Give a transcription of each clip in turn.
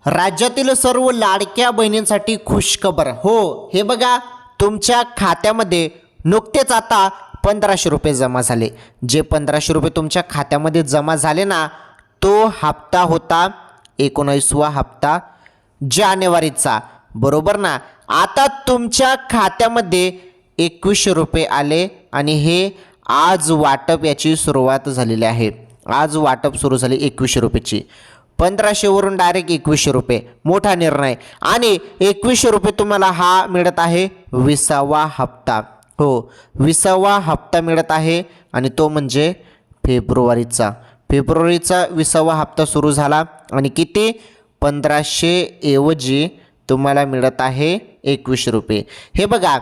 राज्यातील सर्व लाडक्या बहिणींसाठी खुशखबर. हो, हे बघा, तुमच्या खात्यामध्ये नुकतेच आता 1500 रुपये जमा झाले. जे 1500 रुपये तुमच्या खात्यामध्ये जमा झाले ना, तो हप्ता होता 19वा हप्ता जानेवारीचा, बरोबर ना. आता तुमच्या खात्यामध्ये 2100 रुपये आले आणि हे आज वाटप याची सुरुवात झालेली आहे. आज वाटप सुरू झाली 2100 रुपयेची. 1500 वरून डायरेक्ट 2100 रुपये, मोठा निर्णय. आणि 2100 रुपये तुम्हाला हा मिळत आहे 20वा हप्ता. हो, 20वा हप्ता मिळत आहे आणि तो म्हणजे फेब्रुवारीचा 20वा हप्ता सुरू झाला आणि किती 1500 ऐवजी तुम्हाला मिळत आहे 2100 रुपये. हे बघा,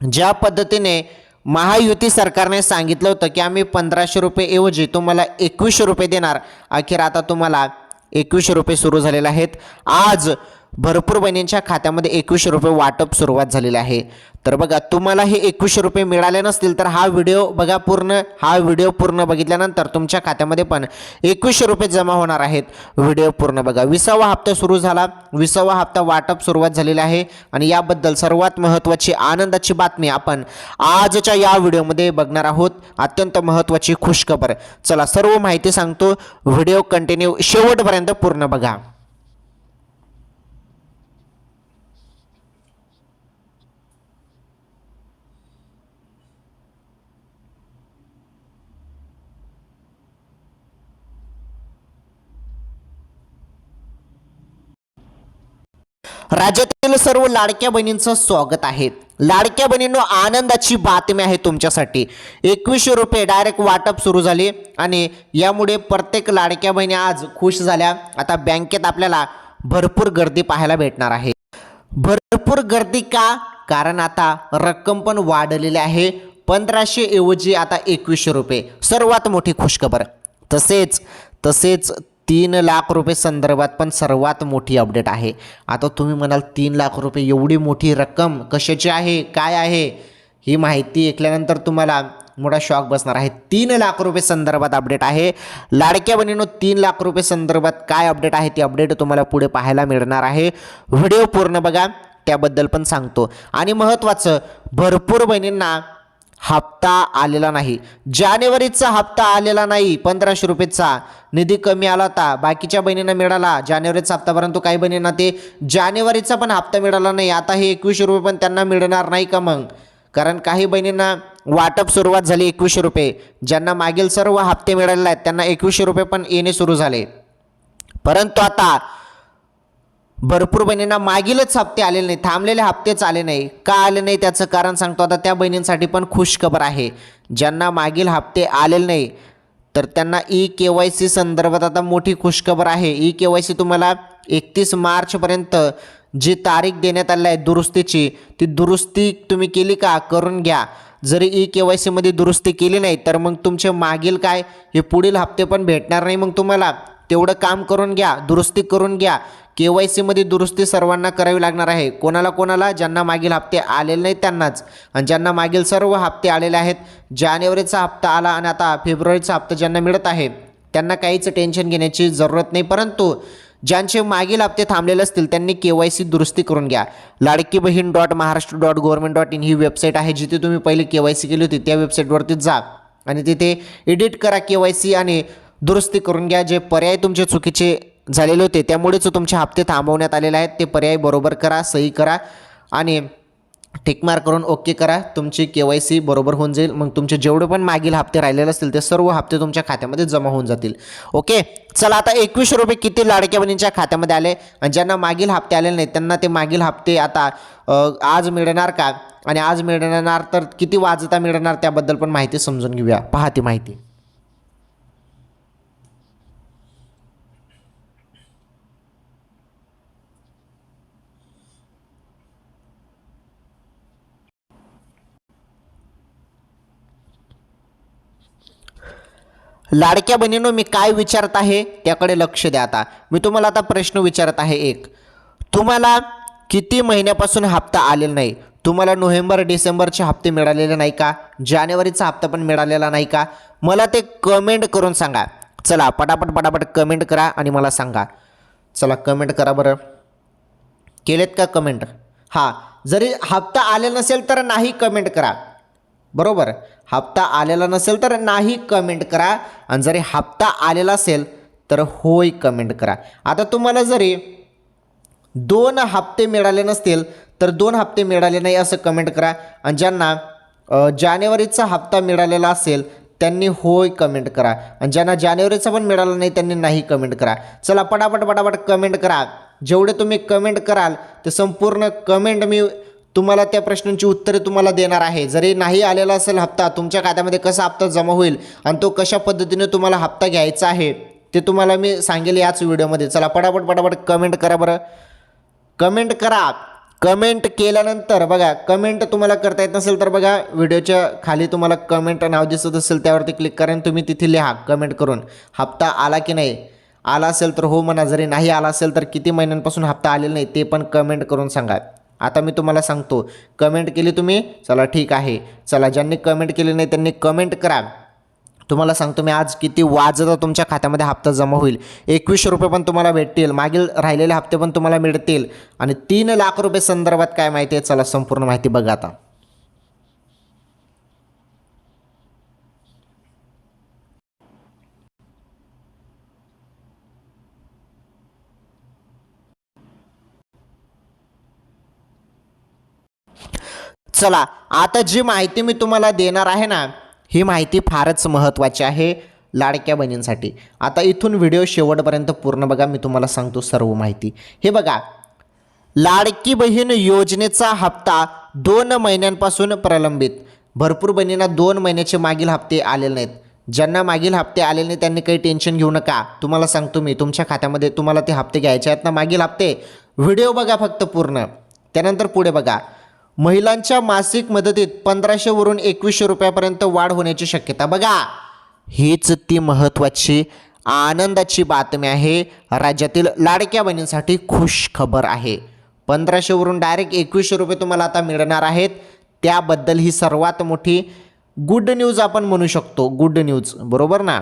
ज्या पद्धतीने महायुती सरकारने सांगितलं होतं की आम्ही 1500 रुपये ऐवजी तुम्हाला 2100 रुपये देणार, अखेर आता तुम्हाला 2100 रुपये सुरू झालेले आहेत. आज भरपूर बहिणींच्या खात्यामध्ये 2100 रुपये वाटप सुरुवात झालेले आहे. तर बघा, तुम्हाला हे 2100 रुपये मिळाले नसतील तर हा व्हिडिओ बघा पूर्ण. हा व्हिडिओ पूर्ण बघितल्यानंतर तुमच्या खात्यामध्ये पण 2100 रुपये जमा होणार आहेत. व्हिडिओ पूर्ण बघा. 20वा हप्ता सुरू झाला, 20वा हप्ता वाटप सुरुवात झालेली आहे आणि याबद्दल सर्वात महत्त्वाची आनंदाची बातमी आपण आजच्या या व्हिडिओमध्ये बघणार आहोत. अत्यंत महत्त्वाची खुशखबर. चला, सर्व माहिती सांगतो. व्हिडिओ कंटिन्यू शेवटपर्यंत पूर्ण बघा. राज्यातील सर्व लाडक्या बहिणींचं स्वागत आहे. लाडक्या बहिणींनो, आनंदाची बातमी आहे तुमच्यासाठी. 2100 रुपये डायरेक्ट वाटप सुरू झाले आणि यामुळे प्रत्येक लाडक्या बहिणी आज खुश झाल्या. आता बँकेत आपल्याला भरपूर गर्दी पाहायला भेटणार आहे. भरपूर गर्दी का? कारण आता रक्कम पण वाढलेली आहे. 1500 ऐवजी आता 2100 रुपये. सर्वात मोठी खुशखबर. तसेच 3 लाख रुपये संदर्भात पण सर्वात मोठी अपडेट आहे. आता तुम्ही म्हणाल 3 लाख रुपये एवढी मोठी रक्कम कशाची आहे, काय आहे? ही माहिती ऐकल्यानंतर तुम्हाला मोठा शॉक बसणार आहे. 3 लाख रुपये संदर्भात अपडेट आहे. लाडक्या बहिणींनो, 3 लाख रुपये संदर्भात काय अपडेट आहे ती अपडेट तुम्हाला पुढे पाहायला मिळणार आहे. व्हिडिओ पूर्ण बघा, त्याबद्दल पण सांगतो. आणि महत्त्वाचं, भरपूर बहिणींना हप्ता आलेला नाही. जानेवारीचा हप्ता आलेला नाही. 1500 रुपयेचा निधी कमी आला होता. बाकीच्या बहिणींना मिळाला जानेवारीचा हप्ता, परंतु काही बहिणींना ते जानेवारीचा पण हप्ता मिळाला नाही. आता हे 2100 रुपये पण त्यांना मिळणार नाही का मग? कारण काही बहिणींना वाटप सुरुवात झाली 2100 रुपये. ज्यांना मागील सर्व हप्ते मिळालेले आहेत त्यांना 2100 रुपये पण येणे सुरू झाले. परंतु आता भरपूर बहिणींना मागीलच हप्ते आलेले नाही, थांबलेले हप्तेच आले नाही. का आले नाही त्याचं कारण सांगतो. आता त्या बहिणींसाठी पण खुशखबर आहे. ज्यांना मागील हप्ते आलेले नाही तर त्यांना KYC संदर्भात आता मोठी खुशखबर आहे. KYC तुम्हाला 31 मार्चपर्यंत जी तारीख देण्यात आली आहे दुरुस्तीची, ती दुरुस्ती तुम्ही केली का? करून घ्या. जरी KYC मध्ये दुरुस्ती केली नाही तर मग तुमचे मागील काय हे पुढील हप्ते पण भेटणार नाही. मग तुम्हाला तेवढं काम करून घ्या, दुरुस्ती करून घ्या. KYC मध्ये दुरुस्ती सर्वांना करावी लागणार आहे. कोणाला? ज्यांना मागील हप्ते आलेले नाहीत त्यांनाच. आणि ज्यांना मागील सर्व हप्ते आलेले आहेत, जानेवारीचा हप्ता आला आणि आता फेब्रुवारीचा हप्ता ज्यांना मिळत आहे त्यांना काहीच टेन्शन घेण्याची जरूरत नाही. परंतु ज्यांचे मागील हप्ते थांबलेले असतील त्यांनी KYC दुरुस्ती करून घ्या. ladkibhin.maharashtra.government.in ही वेबसाईट आहे, जिथे तुम्ही पहिले KYC केली होती. त्या वेबसाईटवरती जा आणि तिथे एडिट करा KYC आणि दुरुस्ती करून घ्या. जे पर्याय तुमचे चुकीचे झालेले होते त्यामुळेच तुमचे हप्ते थांबवण्यात आलेले आहेत, ते पर्याय बरोबर करा, सही करा आणि टिकमार्क करून ओके करा. तुमची KYC बरोबर होऊन जाईल. मग तुमचे जेवढे पण मागील हप्ते राहिलेले असतील ते सर्व हप्ते तुमच्या खात्यामध्ये जमा होऊन जातील. ओके, चला, आता 2100 रुपये किती लाडक्या बहिणींच्या खात्यामध्ये आले आणि ज्यांना मागील हप्ते आलेले नाहीत त्यांना ते मागील हप्ते आता आज मिळणार का? आणि आज मिळणार तर किती वाजता मिळणार त्याबद्दल पण माहिती समजून घेऊया. पहा ती माहिती. लाडक्या बहिणींनो, मी काय विचारत आहे त्याकडे लक्ष द्या. आता मी तुम्हाला आता प्रश्न विचारत आहे एक. तुम्हाला किती महिन्यापासून हप्ता आलेला नाही? तुम्हाला नोव्हेंबर डिसेंबरचे हप्ते मिळालेले नाही का? जानेवारीचा हप्ता पण मिळालेला नाही का? मला ते कमेंट करून सांगा. चला, पटापट कमेंट करा आणि मला सांगा. चला कमेंट करा बरं, केलेत का कमेंट? हां, जरी हप्ता आलेला नसेल तर नाही कमेंट करा, बरोबर. हप्ता आलेला नसेल तर नाही कमेंट करा, आणि जरी हप्ता आलेला असेल तर होय कमेंट करा. आता तुम्हाला जरी 2 हप्ते मिळाले नसतील तर 2 हप्ते मिळाले नाही असं कमेंट करा, आणि ज्यांना जानेवारीचा हप्ता मिळालेला असेल त्यांनी होय कमेंट करा, आणि ज्यांना जानेवारीचा पण मिळाला नाही त्यांनी नाही कमेंट करा. चला पटापट कमेंट करा. जेवढे तुम्ही कमेंट कराल ते संपूर्ण कमेंट मी तुम्हाला त्या प्रश्नांची उत्तरे तुम्हाला देणार आहे. जरी नाही आलेला असेल हप्ता, तुमच्या खात्यामध्ये कसा हप्ता जमा होईल आणि तो कशा पद्धतीने तुम्हाला हप्ता घ्यायचा आहे ते तुम्हाला मी सांगेल याच व्हिडिओमध्ये. चला पटापट कमेंट करा बरं, कमेंट करा. कमेंट केल्यानंतर बघा, कमेंट तुम्हाला करता येत नसेल तर बघा व्हिडिओच्या खाली तुम्हाला कमेंट नाव दिसत असेल त्यावरती क्लिक करा आणि तुम्ही तिथे लिहा कमेंट करून हप्ता आला की नाही. आला असेल तर हो म्हणा, जरी नाही आला असेल तर किती महिन्यांपासून हप्ता आलेला नाही ते पण कमेंट करून सांगा. आता मी तुम्हाला सांगतो, कमेंट केली तुम्ही, चला ठीक आहे. चला ज्यांनी कमेंट केली नाही त्यांनी कमेंट करा. तुम्हाला सांगतो मी आज किती वाजता तुमच्या खात्यामध्ये हप्ता जमा होईल. 2100 रुपये पण तुम्हाला भेटतील, मागील राहिलेले हप्ते पण तुम्हाला मिळतील, आणि 3 लाख रुपये संदर्भात काय माहिती आहे, चला संपूर्ण माहिती बघा आता. चला आता जी माहिती मी तुम्हाला देणार आहे ना, ही माहिती फारच महत्त्वाची आहे लाडक्या बहिणींसाठी. आता इथून व्हिडिओ शेवटपर्यंत पूर्ण बघा, मी तुम्हाला सांगतो सर्व माहिती. हे बघा, लाडकी बहीण योजनेचा हप्ता 2 महिन्यांपासून प्रलंबित. भरपूर बहिणींना 2 महिन्याचे मागील हप्ते आलेले नाहीत. ज्यांना मागील हप्ते आलेले नाही त्यांनी काही टेन्शन घेऊ नका. तुम्हाला सांगतो मी, तुमच्या खात्यामध्ये तुम्हाला ते हप्ते घ्यायचे आहेत ना मागील हप्ते, व्हिडिओ बघा फक्त पूर्ण, त्यानंतर पुढे बघा. महिलांच्या मासिक मदतीत 1500 वरून 2100 रुपयापर्यंत वाढ होण्याची शक्यता. बघा, हीच ती महत्त्वाची आनंदाची बातमी आहे. राज्यातील लाडक्या बहिणींसाठी खुश खबर आहे. 1500 वरून डायरेक्ट 2100 रुपये तुम्हाला आता मिळणार आहेत. त्याबद्दल ही सर्वात मोठी गुड न्यूज आपण म्हणू शकतो. गुड न्यूज, बरोबर ना?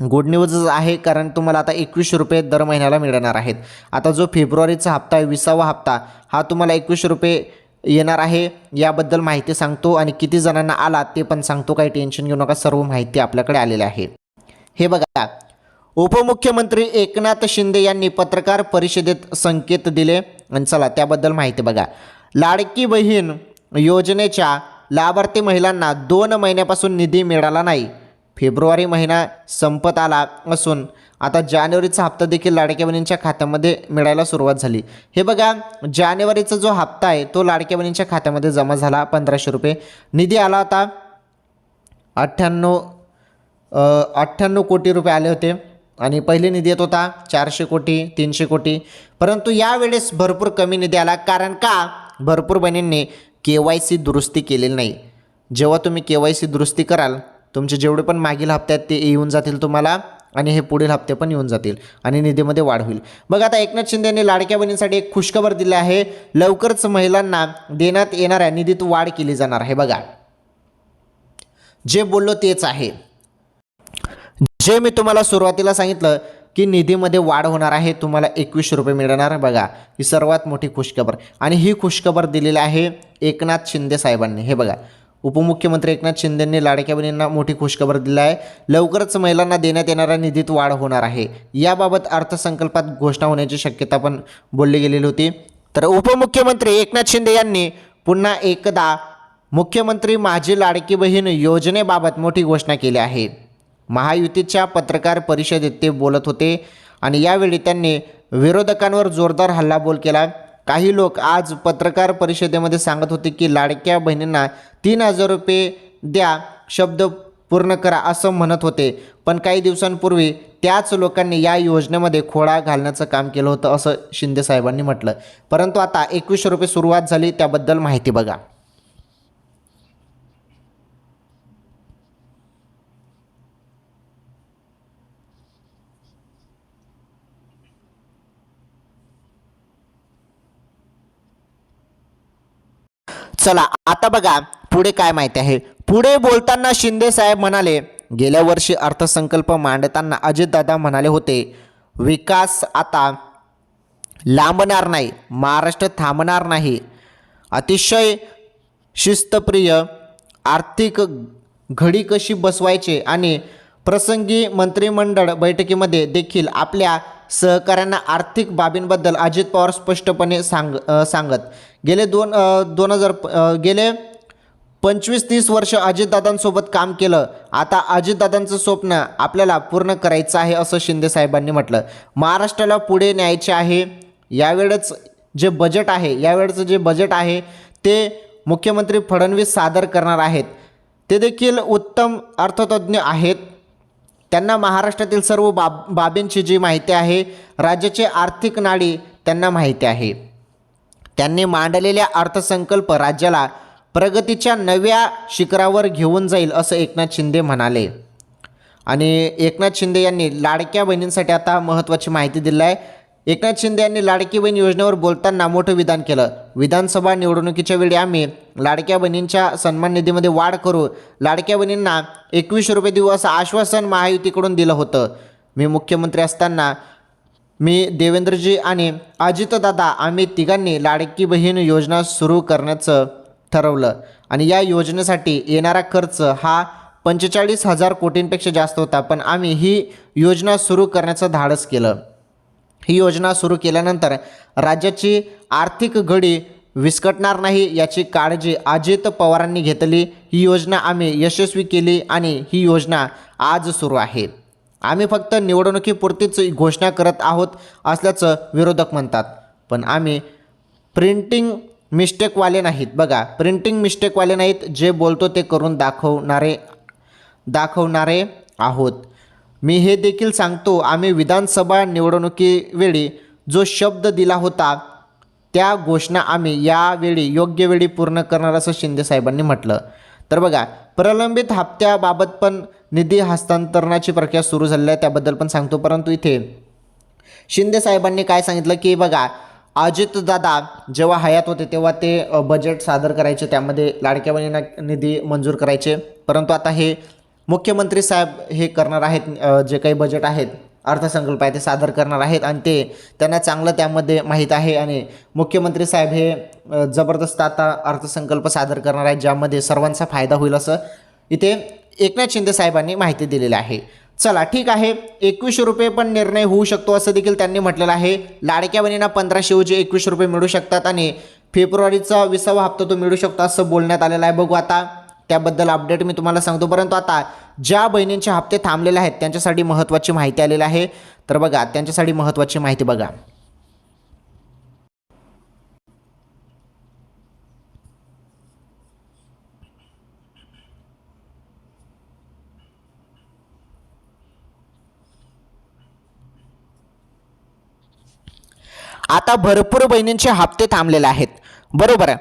गुड न्यूजच आहे, कारण तुम्हाला आता 2100 रुपये दर महिन्याला मिळणार आहेत. आता जो फेब्रुवारीचा हप्ता आहे, 20वा हप्ता, हा तुम्हाला 2100 रुपये येणार आहे. याबद्दल माहिती सांगतो आणि किती जणांना आला ते पण सांगतो. काही टेन्शन घेऊ नका, सर्व माहिती आपल्याकडे आलेली आहे. हे बघा, उपमुख्यमंत्री एकनाथ शिंदे यांनी पत्रकार परिषदेत संकेत दिले, आणि चला त्याबद्दल माहिती बघा. लाडकी बहीण योजनेच्या लाभार्थी महिलांना 2 महिन्यापासून निधी मिळाला नाही. फेब्रुवारी महिना संपत आला असून आता जानेवारीचा हप्ता देखील लाडक्या बहिणींच्या खात्यामध्ये मिळायला सुरुवात झाली. हे बघा, जानेवारीचा जो हप्ता आहे तो लाडक्या बहिणींच्या खात्यामध्ये जमा झाला 1500 रुपये. निधी आला होता 98 कोटी रुपये आले होते, आणि पहिले निधी येत होता 400 कोटी 300 कोटी. परंतु यावेळेस भरपूर कमी निधी आला. कारण का? भरपूर बहिणींनी KYC दुरुस्ती केलेली नाही. जेव्हा तुम्ही KYC दुरुस्ती कराल, तुमचे जेवढे पण मागील हप्ते आहेत ते येऊन जातील तुम्हाला, आणि हे पुढील हप्ते पण येऊन जातील, आणि निधीमध्ये वाढ होईल. बघा, आता एकनाथ शिंदे यांनी लाडक्या बहिणींसाठी एक खुशखबर दिली आहे. लवकरच महिलांना देण्यात येणाऱ्या निधीत वाढ केली जाणार आहे. बघा, जे बोललो तेच आहे. जे मी तुम्हाला सुरुवातीला सांगितलं की निधीमध्ये वाढ होणार आहे, तुम्हाला 2100 रुपये मिळणार. बघा, ही सर्वात मोठी खुशखबर, आणि ही खुशखबर दिलेली आहे एकनाथ शिंदे साहेबांनी. हे बघा, उपमुख्यमंत्री एकनाथ शिंदेंनी लाडक्या बहिणींना मोठी खुशखबर दिली आहे. लवकरच महिलांना देण्यात येणाऱ्या निधीत वाढ होणार आहे. याबाबत अर्थसंकल्पात घोषणा होण्याची शक्यता पण बोलली गेलेली होती. तर उपमुख्यमंत्री एकनाथ शिंदे यांनी पुन्हा एकदा मुख्यमंत्री माझी लाडकी बहीण योजनेबाबत मोठी घोषणा केली आहे. महायुतीच्या पत्रकार परिषदेत ते बोलत होते, आणि यावेळी त्यांनी विरोधकांवर जोरदार हल्लाबोल केला. काही लोक आज पत्रकार परिषदेमध्ये सांगत होते की लाडक्या बहिणींना 3000 रुपये द्या, शब्द पूर्ण करा असं म्हणत होते. पण काही दिवसांपूर्वी त्याच लोकांनी या योजनेमध्ये खोडा घालण्याचं काम केलं होतं असं शिंदे साहेबांनी म्हटलं. परंतु आता 2100 रुपये सुरुवात झाली, त्याबद्दल माहिती बघा. चला आता बघा पुढे काय माहिती आहे. पुढे बोलताना शिंदे साहेब म्हणाले, गेल्या वर्षी अर्थसंकल्प मांडताना अजितदादा म्हणाले होते, विकास आता लांबणार नाही, महाराष्ट्र थांबणार नाही. अतिशय शिस्तप्रिय, आर्थिक घडी कशी बसवायचे आणि प्रसंगी मंत्रिमंडळ बैठकीमध्ये देखील आपल्या सहकाऱ्यांना आर्थिक बाबींबद्दल अजित पवार स्पष्टपणे सांगत. गेले 25-30 वर्ष अजितदादांसोबत काम केलं. आता अजितदादांचं स्वप्न आपल्याला पूर्ण करायचं आहे असं शिंदे साहेबांनी म्हटलं. महाराष्ट्राला पुढे न्यायचे आहे. यावेळेचं जे बजेट आहे ते मुख्यमंत्री फडणवीस सादर करणार आहेत. ते देखील उत्तम अर्थतज्ज्ञ आहेत. त्यांना महाराष्ट्रातील सर्व बाबींची जी माहिती आहे, राज्याची आर्थिक नाडी त्यांना माहिती आहे. त्यांनी मांडलेल्या अर्थसंकल्प राज्याला प्रगतीच्या नव्या शिखरावर घेऊन जाईल असं एकनाथ शिंदे म्हणाले. आणि एकनाथ शिंदे यांनी लाडक्या बहिणींसाठी आता महत्त्वाची माहिती दिली आहे. एकनाथ शिंदे यांनी लाडकी बहीण योजनेवर बोलताना मोठं विधान केलं. विधानसभा निवडणुकीच्या वेळी आम्ही लाडक्या बहिणींच्या सन्मान निधीमध्ये वाढ करू, लाडक्या बहिणींना 21 रुपये देऊ असं आश्वासन महायुतीकडून दिलं होतं. मी मुख्यमंत्री असताना मी, देवेंद्रजी आणि अजितदादा आम्ही तिघांनी लाडकी बहीण योजना सुरू करण्याचं ठरवलं आणि या योजनेसाठी येणारा खर्च हा 45,000 कोटींपेक्षा जास्त होता. पण आम्ही ही योजना सुरू करण्याचं धाडस केलं. ही योजना सुरू केल्यानंतर राज्याची आर्थिक घडी विस्कटणार नाही याची काळजी अजित पवारांनी घेतली. ही योजना आम्ही यशस्वी केली आणि ही योजना आज सुरू आहे. आम्ही फक्त निवडणुकीपुरतीच घोषणा करत आहोत असल्याचं विरोधक म्हणतात. पण आम्ही प्रिंटिंग मिस्टेकवाले नाहीत. बघा, प्रिंटिंग मिस्टेकवाले नाहीत, जे बोलतो ते करून दाखवणारे आहोत. मी हे देखील सांगतो, आम्ही विधानसभा निवडणुकीवेळी जो शब्द दिला होता त्या घोषणा आम्ही यावेळी योग्य वेळी पूर्ण करणार असं शिंदे साहेबांनी म्हटलं. तर बघा, प्रलंबित हप्त्याबाबत पण निधी हस्तांतरणाची प्रक्रिया सुरू झालेली आहे, त्याबद्दल पण सांगतो. परंतु इथे शिंदे साहेबांनी काय सांगितलं की बघा, अजितदादा जेव्हा हयात होते तेव्हा ते बजेट सादर करायचे, त्यामध्ये लाडक्या बहिणींना निधी मंजूर करायचे. परंतु आता हे मुख्यमंत्री साहेब हे करणार आहेत. जे काही बजेट आहेत, अर्थसंकल्प आहे ते सादर करणार आहेत आणि त्यांना चांगलं त्यामध्ये माहीत आहे. आणि मुख्यमंत्री साहेब हे जबरदस्त आता अर्थसंकल्प सादर करणार आहेत, ज्यामध्ये सर्वांचा फायदा होईल असं इथे एकनाथ शिंदे साहेबांनी माहिती दिलेली आहे. चला ठीक आहे, 21 रुपये पण निर्णय होऊ शकतो असं देखील त्यांनी म्हटलेलं आहे. लाडक्या बहिणींना 1500 ऐवजी 21 रुपये मिळू शकतात आणि फेब्रुवारीचा 20वा हप्ता तो मिळू शकतो असं बोलण्यात आलेलं आहे. बघू आता त्याबद्दल अपडेट मी तुम्हाला सांगतो. परंतु आता ज्या बहिणींचे हप्ते थांबलेले आहेत त्यांच्यासाठी महत्त्वाची माहिती आलेली आहे. तर बघा, त्यांच्यासाठी महत्त्वाची माहिती बघा. आता भरपूर बहिणींचे हप्ते थांबलेले आहेत, बरोबर आहे.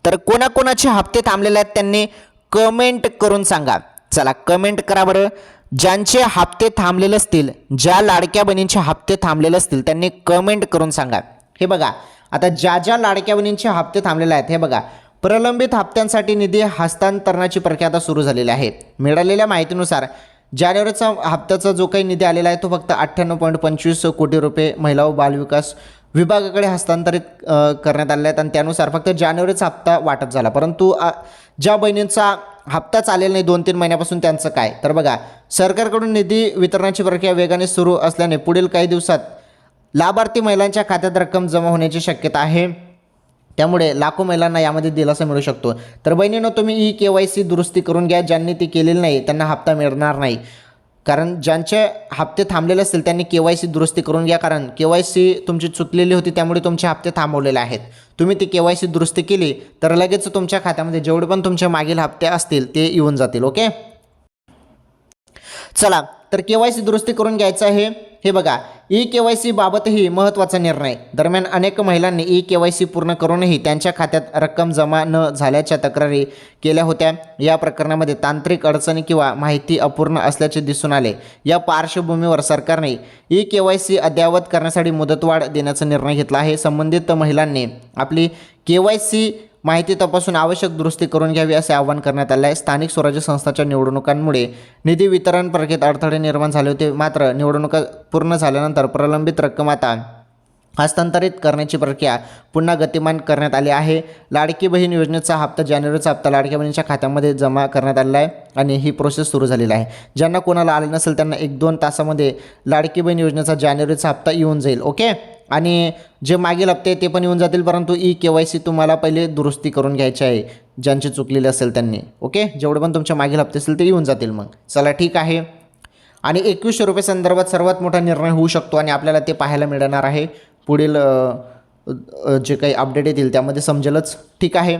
तर कोणाकोणाचे हप्ते थांबलेले आहेत त्यांनी कमेंट करून सांगा. चला कमेंट करा बरं. ज्यांचे हप्ते थांबलेले असतील, ज्या लाडक्या बहिणींचे हप्ते थांबलेले असतील त्यांनी कमेंट करून सांगा. हे बघा, आता ज्या लाडक्या बहिणींचे हप्ते थांबलेले आहेत, हे बघा, प्रलंबित हप्त्यांसाठी निधी हस्तांतरणाची प्रक्रिया आता सुरू झालेली आहे. मिळालेल्या माहितीनुसार जानेवारीचा हप्त्याचा जो काही निधी आलेला आहे तो फक्त 98.25 कोटी रुपये महिला व बालविकास विभागाकडे हस्तांतरित करण्यात आले आहेत आणि त्यानुसार फक्त जानेवारीचा हप्ता वाटप झाला. परंतु ज्या बहिणींचा हप्ताच आलेला नाही 2-3 महिन्यापासून त्यांचं काय? तर बघा, सरकारकडून निधी वितरणाची प्रक्रिया वेगाने सुरू असल्याने पुढील काही दिवसात लाभार्थी महिलांच्या खात्यात रक्कम जमा होण्याची शक्यता आहे. त्यामुळे लाखो महिलांना यामध्ये दिलासा मिळू शकतो. तर बहिणींनो, तुम्ही KYC दुरुस्ती करून घ्या. ज्यांनी ती केलेली नाही त्यांना हप्ता मिळणार नाही. कारण ज्यांचे हप्ते थांबलेले असतील त्यांनी KYC दुरुस्ती करून घ्या. कारण KYC तुमची चुकलेली होती, त्यामुळे तुमचे हप्ते थांबवलेले आहेत. तुम्ही ती KYC दुरुस्ती केली तर लगेच तुमच्या खात्यामध्ये जेवढे पण तुमचे मागील हप्ते असतील ते येऊन जातील. ओके, चला तर KYC दुरुस्ती करून घ्यायचं आहे. हे बघा, KYC बाबतही महत्त्वाचा निर्णय. दरम्यान अनेक महिलांनी KYC पूर्ण करूनही त्यांच्या खात्यात रक्कम जमा न झाल्याच्या तक्रारी केल्या होत्या. या प्रकरणामध्ये तांत्रिक अडचणी किंवा माहिती अपूर्ण असल्याचे दिसून आले. या पार्श्वभूमीवर सरकारने KYC अद्ययावत करण्यासाठी मुदतवाढ देण्याचा निर्णय घेतला आहे. संबंधित महिलांनी आपली KYC माहिती तपासून आवश्यक दुरुस्ती करून घ्यावी असे आवाहन करण्यात आले आहे. स्थानिक स्वराज्य संस्थांच्या निवडणुकांमुळे निधी वितरण प्रक्रियेत अडथळे निर्माण झाले होते. मात्र निवडणुका पूर्ण झाल्यानंतर प्रलंबित रक्कम आता हस्तांतरित करण्याची प्रक्रिया पुन्हा गतिमान करण्यात आली आहे. लाडकी बहीण योजनेचा हप्ता जानेवारीचा हप्ता लाडक्या बहिणीच्या खात्यामध्ये जमा करण्यात आलेला आहे आणि ही प्रोसेस सुरू झालेली आहे. ज्यांना कोणाला आले नसेल त्यांना 1-2 तासामध्ये लाडकी बहीण योजनेचा जानेवारीचा हप्ता येऊन जाईल. ओके. आणि जे मागील हप्ते ते पण येऊन जातील, परंतु KYC तुम्हाला पहिले दुरुस्ती करून घ्यायची आहे ज्यांची चुकलेली असेल त्यांनी. ओके. जेवढे पण तुमच्या मागील हप्ते असतील ते येऊन जातील मग. चला ठीक आहे. आणि 2100 रुपये संदर्भात सर्वात मोठा निर्णय होऊ शकतो आणि आपल्याला ते पाहायला मिळणार आहे. पुढील जे काही अपडेट येतील त्यामध्ये समजेलच. ठीक आहे.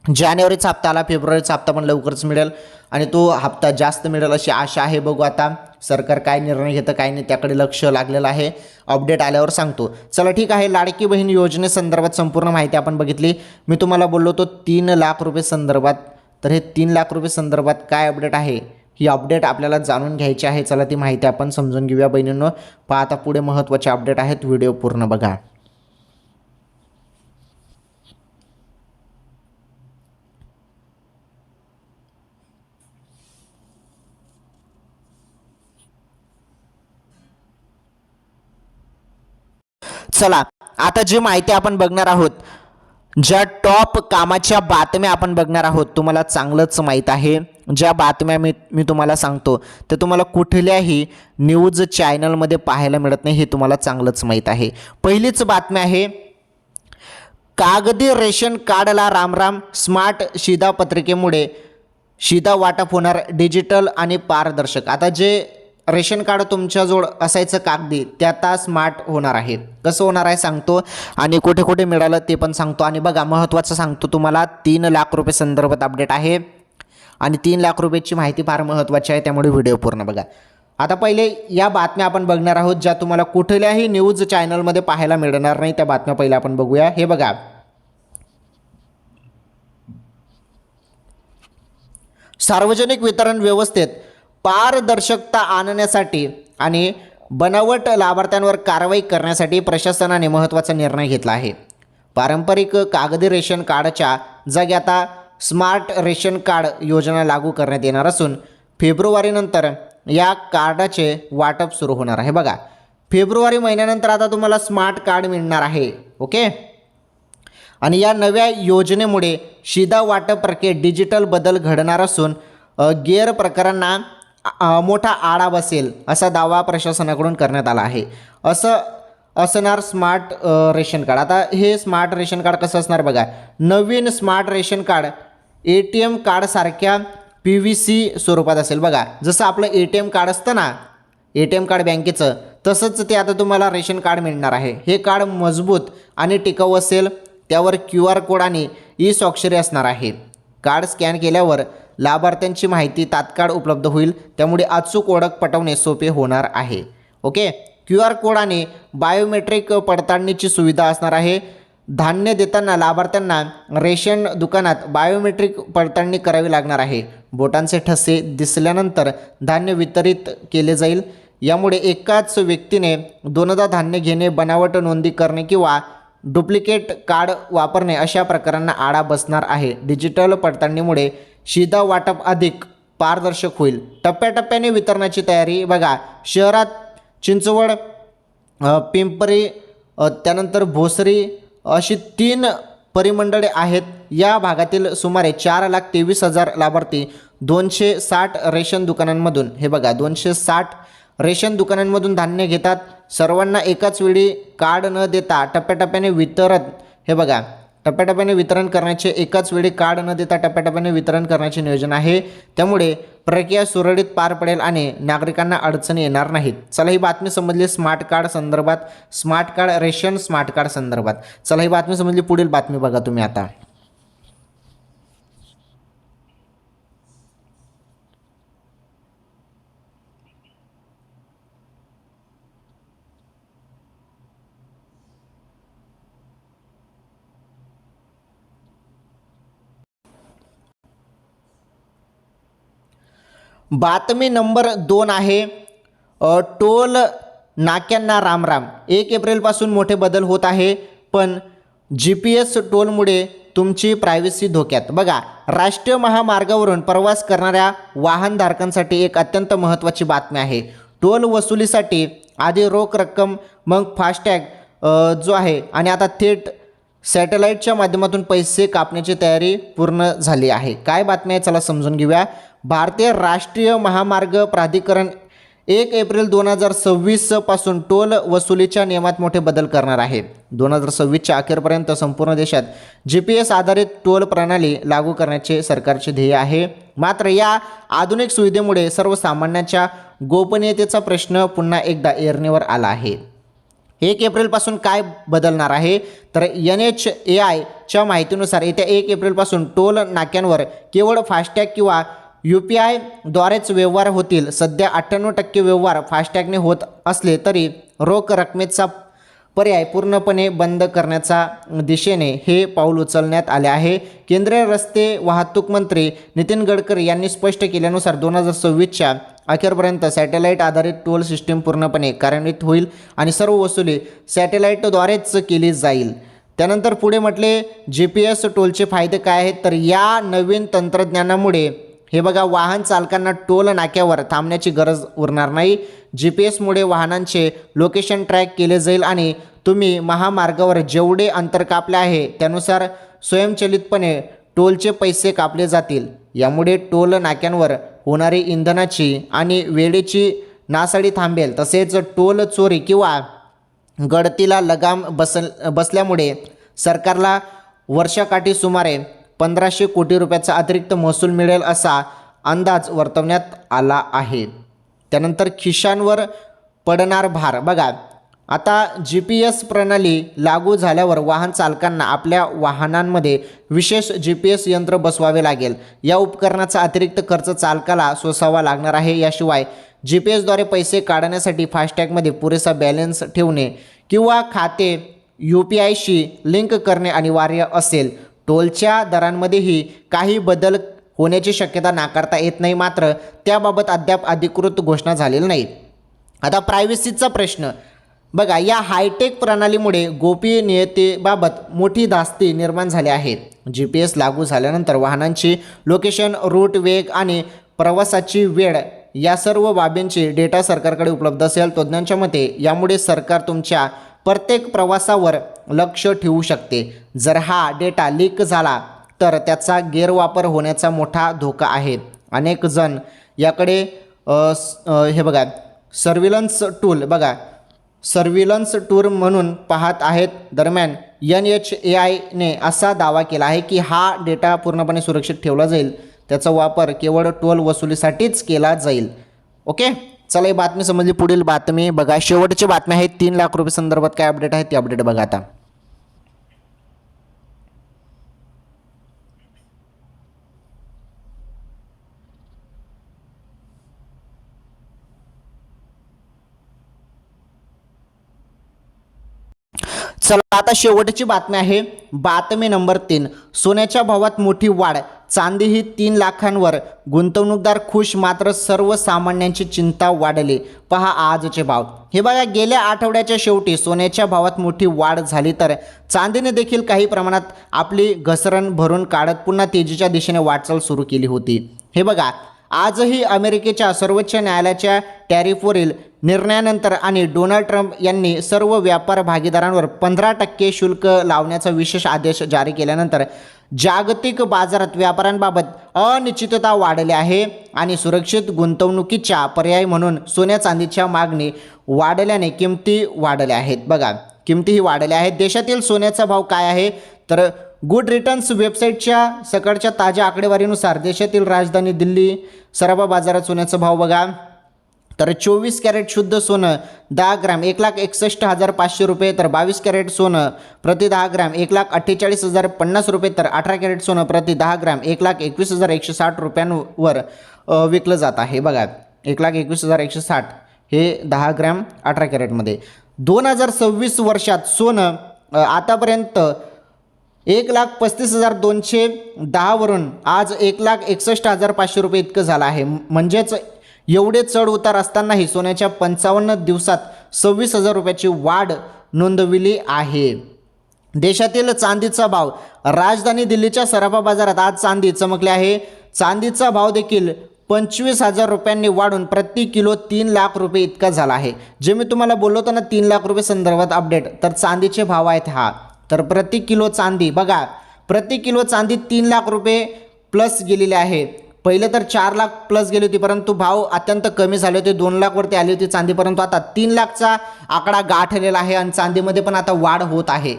जानेवारीचा हप्ता आला, फेब्रुवारीचा हप्ता पण लवकरच मिळेल आणि तो हप्ता जास्त मिळेल अशी आशा आहे. बघू आता सरकार काय निर्णय घेतं काय नाही, त्याकडे लक्ष लागलेलं आहे. अपडेट आल्यावर सांगतो. चला ठीक आहे. लाडकी बहीण योजनेसंदर्भात संपूर्ण माहिती आपण बघितली. मी तुम्हाला बोललो होतो 3 लाख रुपये संदर्भात, तर हे 3 लाख रुपये संदर्भात काय अपडेट आहे ही अपडेट आपल्याला जाणून घ्यायची आहे. चला ती माहिती आपण समजून घेऊया बहिणींनो. पहा आता पुढे महत्त्वाचे अपडेट आहेत, व्हिडिओ पूर्ण बघा. चला आता जी माहिती आपण बघणार आहोत, ज्या टॉप कामाच्या बातम्या आपण बघणार आहोत, तुम्हाला चांगलंच माहीत आहे. ज्या बातम्या मी तुम्हाला सांगतो ते तुम्हाला कुठल्याही न्यूज चॅनलमध्ये पाहायला मिळत नाही, हे तुम्हाला चांगलंच माहीत आहे. पहिलीच बातमी आहे, कागदी रेशन कार्डला रामराम, स्मार्ट शिधापत्रिकेमुळे शिधा वाटप होणार डिजिटल आणि पारदर्शक. आता जे रेशन कार्ड तुमच्याजवळ असायचं कागदी ते आता स्मार्ट होणार आहे. कसं होणार आहे सांगतो आणि कुठे कुठे मिळालं ते पण सांगतो. आणि बघा महत्त्वाचं सांगतो तुम्हाला, 3 लाख रुपये संदर्भात अपडेट आहे आणि 3 लाख रुपयाची माहिती फार महत्त्वाची आहे, त्यामुळे व्हिडिओ पूर्ण बघा. आता पहिले या बातम्या आपण बघणार आहोत ज्या तुम्हाला कुठल्याही न्यूज चॅनलमध्ये पाहायला मिळणार नाही. त्या बातम्या पहिले आपण बघूया. हे बघा, सार्वजनिक वितरण व्यवस्थेत पारदर्शकता आणण्यासाठी आणि बनावट लाभार्थ्यांवर कारवाई करण्यासाठी प्रशासनाने महत्त्वाचा निर्णय घेतला आहे. पारंपरिक कागदी रेशन कार्डच्या जागी आता स्मार्ट रेशन कार्ड योजना लागू करण्यात येणार असून फेब्रुवारीनंतर या कार्डाचे वाटप सुरू होणार आहे. बघा, फेब्रुवारी महिन्यानंतर आता तुम्हाला स्मार्ट कार्ड मिळणार आहे. ओके. आणि या नव्या योजनेमुळे शिधा वाटप प्रक्रियेत डिजिटल बदल घडणार असून गैरप्रकारांना मोठा आळा बसेल असा दावा प्रशासनाकडून करण्यात आला आहे. असं असणार स्मार्ट रेशन कार्ड. आता हे स्मार्ट रेशन कार्ड कसं असणार बघा, नवीन स्मार्ट रेशन कार्ड ATM कार्डसारख्या PVC स्वरूपात असेल. बघा, जसं आपलं ATM कार्ड असतं ना, ATM कार्ड बँकेचं, तसंच ते आता तुम्हाला रेशन कार्ड मिळणार आहे. हे कार्ड मजबूत आणि टिकाऊ असेल. त्यावर QR कोड आणि स्वाक्षरी असणार आहे. कार्ड स्कॅन केल्यावर लाभार्थ्यांची माहिती तात्काळ उपलब्ध होईल, त्यामुळे अचूक ओळख पटवणे सोपे होणार आहे. ओके. QR कोड आणि बायोमेट्रिक पडताळणीची सुविधा असणार आहे. धान्य देताना लाभार्थ्यांना रेशन दुकानात बायोमेट्रिक पडताळणी करावी लागणार आहे. बोटांचे ठसे दिसल्यानंतर धान्य वितरित केले जाईल. यामुळे एकाच व्यक्तीने दोनदा धान्य घेणे, बनावट नोंदी करणे किंवा डुप्लिकेट कार्ड वापरणे अशा प्रकारांना आळा बसणार आहे. डिजिटल पडताळणीमुळे शिधा वाटप अधिक पारदर्शक होईल. टप्प्याटप्प्याने वितरणाची तयारी बघा, शहरात चिंचवड, पिंपरी, त्यानंतर भोसरी अशी 3 परिमंडळे आहेत. या भागातील सुमारे 4,23,000 लाभार्थी 260 रेशन दुकानांमधून, हे बघा 260 रेशन दुकानांमधून धान्य घेतात. सर्वांना एकाच वेळी कार्ड न देता टप्प्याटप्प्याने वितरण, हे बघा टप्प्याटप्प्याने वितरण करण्याचे, एकाच वेळी कार्ड न देता टप्प्याटप्प्याने वितरण करण्याचे नियोजन आहे. त्यामुळे प्रक्रिया सुरळीत पार पडेल आणि नागरिकांना अडचणी येणार नाहीत. चला ही बातमी समजली स्मार्ट कार्ड संदर्भात, smart card ration smart card संदर्भात. चला ही बातमी समजली. पुढील बातमी बघा तुम्ही आता. बातमी नंबर 2 आहे, टोल नाक्यांना रामराम. 1 एप्रिलपासून मोठे बदल होत आहे, पण GPS टोलमुळे तुमची प्रायव्हसी धोक्यात. बघा, राष्ट्रीय महामार्गावरून प्रवास करणाऱ्या वाहनधारकांसाठी एक अत्यंत महत्त्वाची बातमी आहे. टोल वसुलीसाठी आधी रोख रक्कम, मग फास्टॅग जो आहे आणि आता थेट सॅटेलाईटच्या माध्यमातून पैसे कापण्याची तयारी पूर्ण झाली आहे. काय बातमी आहे चला समजून घेऊया. भारतीय राष्ट्रीय महामार्ग प्राधिकरण 1 एप्रिल 2026 पासून टोल वसुलीच्या नियमात मोठे बदल करणार आहे. 2026च्या अखेरपर्यंत संपूर्ण देशात GPS आधारित टोल प्रणाली लागू करण्याचे सरकारचे ध्येय आहे. मात्र या आधुनिक सुविधेमुळे सर्वसामान्यांच्या गोपनीयतेचा प्रश्न पुन्हा एकदा ऐरणीवर आला आहे. 1 एप्रिलपासून काय बदलणार आहे तर NHAIच्या माहितीनुसार येत्या 1 एप्रिलपासून टोल नाक्यांवर केवळ फास्टॅग किंवा UPI द्वारेच व्यवहार होतील. सध्या 98% व्यवहार फास्टॅगने होत असले तरी रोख रकमेचा पर्याय पूर्णपणे बंद करण्याच्या दिशेने हे पाऊल उचलण्यात आले आहे. केंद्रीय रस्ते वाहतूक मंत्री नितीन गडकरी यांनी स्पष्ट केल्यानुसार 2026च्या अखेरपर्यंत सॅटेलाईट आधारित टोल सिस्टीम पूर्णपणे कार्यान्वित होईल आणि सर्व वसुली सॅटेलाईटद्वारेच केली जाईल. त्यानंतर पुढे म्हटले GPS टोलचे फायदे काय आहेत तर या नवीन तंत्रज्ञानामुळे हे बघा वाहन चालकांना टोल नाक्यावर थांबण्याची गरज उरणार नाही. GPSमुळे वाहनांचे लोकेशन ट्रॅक केले जाईल आणि तुम्ही महामार्गावर जेवढे अंतर कापले आहे त्यानुसार स्वयंचलितपणे टोलचे पैसे कापले जातील. यामुळे टोल नाक्यांवर होणारी इंधनाची आणि वेळेची नासाडी थांबेल. तसेच टोल चोरी किंवा गळतीला लगाम बसल्यामुळे सरकारला वर्षाकाठी सुमारे 1500 कोटी रुपयाचा अतिरिक्त महसूल मिळेल असा अंदाज वर्तवण्यात आला आहे. त्यानंतर खिशांवर पडणार भार बघा. आता GPS प्रणाली लागू झाल्यावर वाहन चालकांना आपल्या वाहनांमध्ये विशेष GPS यंत्र बसवावे लागेल. या उपकरणाचा अतिरिक्त खर्च चालकाला सोसावा लागणार आहे. याशिवाय GPSद्वारे पैसे काढण्यासाठी फास्टॅगमध्ये पुरेसा बॅलन्स ठेवणे किंवा खाते UPIशी लिंक करणे अनिवार्य असेल. टोलच्या दरांमध्येही काही बदल होण्याची शक्यता नाकारता येत नाही. मात्र त्याबाबत अद्याप अधिकृत घोषणा झालेली नाही. आता प्रायव्हसीचा प्रश्न बघा. या हायटेक प्रणालीमुळे गोपनीयतेबाबत मोठी धास्ती निर्माण झाली आहे. GPS लागू झाल्यानंतर वाहनांची लोकेशन, रूट, वेग आणि प्रवासाची वेळ या सर्व बाबींची डेटा सरकारकडे उपलब्ध असेल. तज्ज्ञांच्या मते यामुळे सरकार तुमच्या प्रत्येक प्रवासावर लक्ष ठेवू शकते. जर हा डेटा लीक झाला तर त्याचा गैरवापर होण्याचा मोठा धोका आहे. अनेक जण याकडे हे बघा सर्व्हिलन्स टूल म्हणून पाहत आहेत. दरम्यान NHAIने असा दावा केला आहे की हा डेटा पूर्णपणे सुरक्षित ठेवला जाईल. त्याचा वापर केवळ टोल वसुलीसाठीच केला जाईल. ओके, चला ही बातमी समजली. पुढील बातमी बघा. शेवटची बातमी आहे 3 लाख रुपये संदर्भात काय अपडेट आहे ते अपडेट बघा. आता चला आता शेवटची बातमी आहे. बातमी नंबर 3. सोन्याच्या भावात मोठी वाढ. चांदी ही 3 लाखांवर. गुंतवणूकदार खुश मात्र सर्वसामान्यांची चिंता वाढली. पहा आजचे भाव. हे बघा गेल्या आठवड्याच्या शेवटी सोन्याच्या भावात मोठी वाढ झाली तर चांदीने देखील काही प्रमाणात आपली घसरण भरून काढत पुन्हा तेजीच्या दिशेने वाटचाल सुरू केली होती. हे बघा आजही अमेरिकेच्या सर्वोच्च न्यायालयाच्या टॅरिफवरील निर्णयानंतर आणि डोनाल्ड ट्रम्प यांनी सर्व व्यापार भागीदारांवर 15% शुल्क लावण्याचा विशेष आदेश जारी केल्यानंतर जागतिक बाजारात व्यापाऱ्यांबाबत अनिश्चितता वाढली आहे आणि सुरक्षित गुंतवणुकीच्या पर्याय म्हणून सोन्या चांदीच्या मागणी वाढल्याने किमती वाढल्या आहेत. बघा किमतीही वाढल्या आहेत. देशातील सोन्याचा भाव काय आहे तर गुड रिटर्न्स वेबसाईटच्या सकाळच्या ताज्या आकडेवारीनुसार देशातील राजधानी दिल्ली सराफा बाजारात सोन्याचा भाव बघा तर 24 कॅरेट शुद्ध सोनं 10 ग्रॅम 1,61,500 रुपये तर 22 कॅरेट सोनं प्रति 10 ग्रॅम 1,48,050 रुपये तर 18 कॅरेट सोनं प्रति 10 ग्रॅम 1,21,160 रुपयांवर विकलं जात आहे. बघा 1,21,160 हे 10 ग्रॅम 18 कॅरेटमध्ये. 2026 वर्षात सोनं आतापर्यंत 1,35,210 वरून आज 1,61,500 रुपये इतकं झालं आहे. म्हणजेच एवढे चढ उतार असतानाही सोन्याच्या 55 दिवसात 26,000 रुपयाची वाढ नोंदविली आहे. देशातील चांदीचा भाव. राजधानी दिल्लीच्या सराफा बाजारात आज चांदी चमकले आहे. चांदीचा भाव देखील 25,000 रुपयांनी वाढून प्रति किलो 3 लाख रुपये इतका झाला आहे। जे मी तुम्हाला बोललो होतो ना 3 लाख रुपये संदर्भात अपडेट, तर चांदीचे भाव आहेत हा। तर प्रति किलो चांदी बघा, प्रति किलो चांदी 3 लाख रुपये प्लस गेलेले आहे। पहिले तर 4 लाख प्लस गेली होती, परंतु भाव अत्यंत कमी झाले होते, 2 लाख वरती आली होती चांदी, परंतु आता 3 लाखचा आकडा गाठलेला आहे आणि चांदीमध्ये पण आता वाढ होत आहे।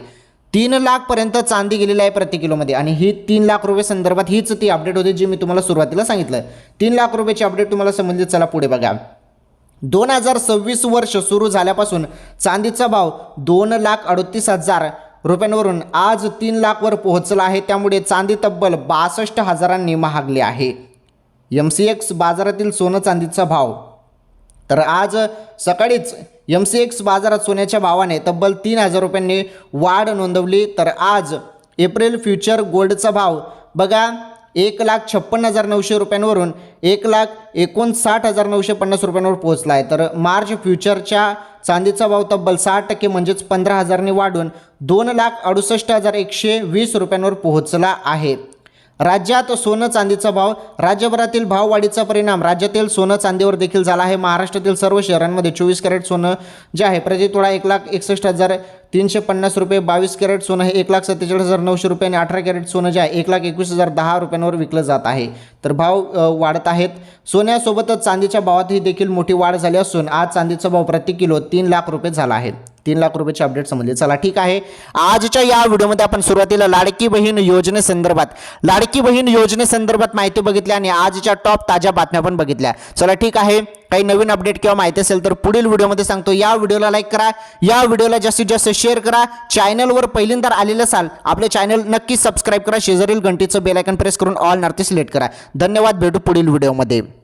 3 लाख पर्यंत चांदी गेलेली आहे प्रति किलोमध्ये आणि ही 3 लाख रुपये संदर्भात हीच ती अपडेट होती जी मी तुम्हाला सुरुवातीला सांगितलं। 3 लाख रुपयाची अपडेट तुम्हाला समजली। चला पुढे बघा, 2026 वर्ष सुरू झाल्यापासून चांदीचा भाव 2,38,000 रुपयांवरून आज 3 लाखवर पोहोचला आहे। त्यामुळे चांदी तब्बल 62,000 महागली आहे। MCX बाजारातील सोनं चांदीचा भाव, तर आज सकाळीच MCX बाजारात सोन्याच्या भावाने तब्बल 3,000 रुपयांनी वाढ नोंदवली। तर आज एप्रिल फ्युचर गोल्डचा भाव बघा 1,56,900 रुपयांवरून 1,59,950 रुपयांवर पोहोचला आहे। तर मार्च फ्युचरच्या चांदीचा भाव तब्बल 60% म्हणजेच 15,000 वाढून 2,68,120 रुपयांवर पोहोचला आहे। राज्यात सोनं चांदीचा भाव, राज्यभरातील भाववाढीचा परिणाम राज्यातील सोनं चांदीवर देखील झाला आहे। महाराष्ट्रातील सर्व शहरांमध्ये 24 कॅरेट सोनं जे आहे प्रति तोळा 1,61,350 रुपये, 22 कॅरेट सोनं हे 1,47,900 रुपये आणि 18 कॅरेट सोनं जे आहे 1,21,010 रुपयांवर विकलं जात आहे। तर भाव वाढत आहेत। सोन्यासोबतच चांदीच्या भावातही देखील मोठी वाढ झाली असून आज चांदीचा भाव प्रति किलो 3 लाख रुपये झाला आहे। 3 लाख रुपयाची अपडेट समजली। चला ठीक आहे, आजच्या या व्हिडिओमध्ये आपण सुरुवातीला लाडकी बहीण योजनेसंदर्भात माहिती बघितली आणि आजच्या टॉप ताज्या बातम्या पण बघितल्या। चला ठीक आहे, काही नवीन अपडेट किंवा माहिती असेल तर पुढील व्हिडिओमध्ये सांगतो। या व्हिडिओला लाईक करा, या व्हिडिओला जास्तीत जास्त शेअर करा। चॅनलवर पहिल्यांदा आलेले असाल आपले चॅनल नक्की सबस्क्राईब करा, शेजारील घंटीचं बेल आयकॉन प्रेस करून ऑल नॉर्थ सिलेक्ट करा। धन्यवाद, भेटू पुढील व्हिडिओमध्ये।